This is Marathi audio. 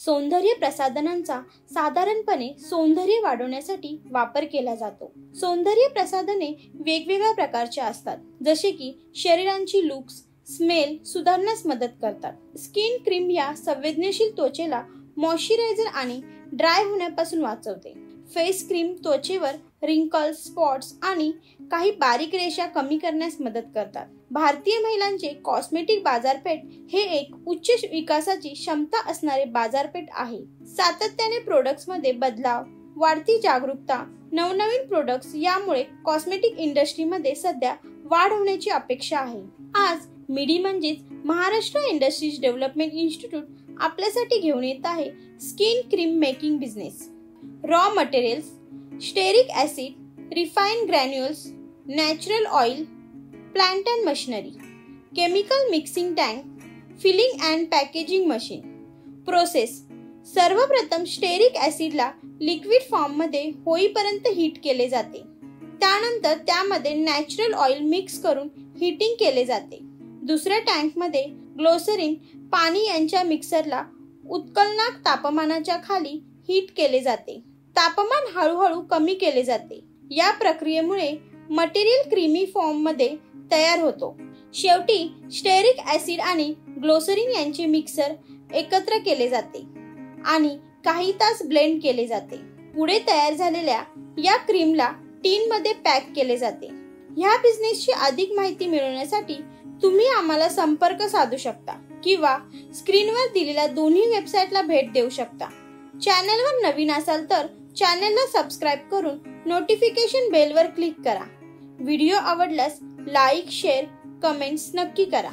सौंदर्य प्रसाधनांचा साधारणपणे सौंदर्य वाढवण्यासाठी वापर केला जातो। सौंदर्य प्रसाधने वेगवेगळ्या प्रकारचे असतात, जसे की शरीराची लुक्स, स्मेल सुधारण्यास मदत करतात। स्किन क्रीम या संवेदनशील त्वचेला मॉइश्चरायझर आणि ड्राय होण्यापासून वाचवते। फेस क्रीम त्वचेवर रिंकल्स, स्पॉट्स आणि काही बारीक रेषा कमी करण्यास मदत करतात। भारतीय महिलांचे कॉस्मेटिक बाजारपेठ हे एक उच्च विकासाची क्षमता असणारे बाजारपेठ आहे। सातत्याने प्रोडक्ट्समध्ये बदलाव, वाढती जागरूकता, नवनवीन प्रोडक्ट्स यामुळे कॉस्मेटिक इंडस्ट्रीमध्ये सध्या वाढ होण्याची अपेक्षा आहे। आज मिडी म्हणजेच महाराष्ट्र इंडस्ट्रीज डेव्हलपमेंट इन्स्टिट्यूट आपल्यासाठी घेऊन येत आहे skin cream making business. Raw materials, stearic acid, refined granules, natural oil, plant and machinery, chemical mixing tank, filling and packaging machine. Process: सर्वप्रथम स्टेरिक ॲसिडला लिक्विड फॉर्ममध्ये होईपर्यंत हीट केले जाते। त्यानंतर त्यामध्ये नॅचरल ऑइल मिक्स करून हीटिंग केले जाते। दुसऱ्या टँकमध्ये ग्लिसरीन, पाणी यांच्या मिक्सरला उत्कलनाक तापमानाच्या खाली हीट केले जाते। तापमान हळूहळू कमी केले जाते। या प्रक्रियेमुळे मटेरियल क्रीमी फॉर्ममध्ये तयार होतो। शेवटी स्टेरिक ॲसिड आणि ग्लिसरीन यांचे मिक्सर एकत्र केले जाते आणि काही तास ब्लेंड केले जाते। पुढे तयार झालेल्या या क्रीमला टीनमध्ये पॅक केले जाते। ह्या बिझनेसची अधिक माहिती मिळवण्यासाठी तुम्ही आम्हाला संपर्क साधू शकता किंवा स्क्रीनवर दिलेल्या दोन्ही वेबसाईटला भेट देऊ शकता। चॅनलवर नवीन असाल तर चॅनलला सबस्क्राईब करून नोटिफिकेशन बेलवर क्लिक करा। व्हिडिओ आवडल्यास लाईक, शेअर, कमेंट्स नक्की करा।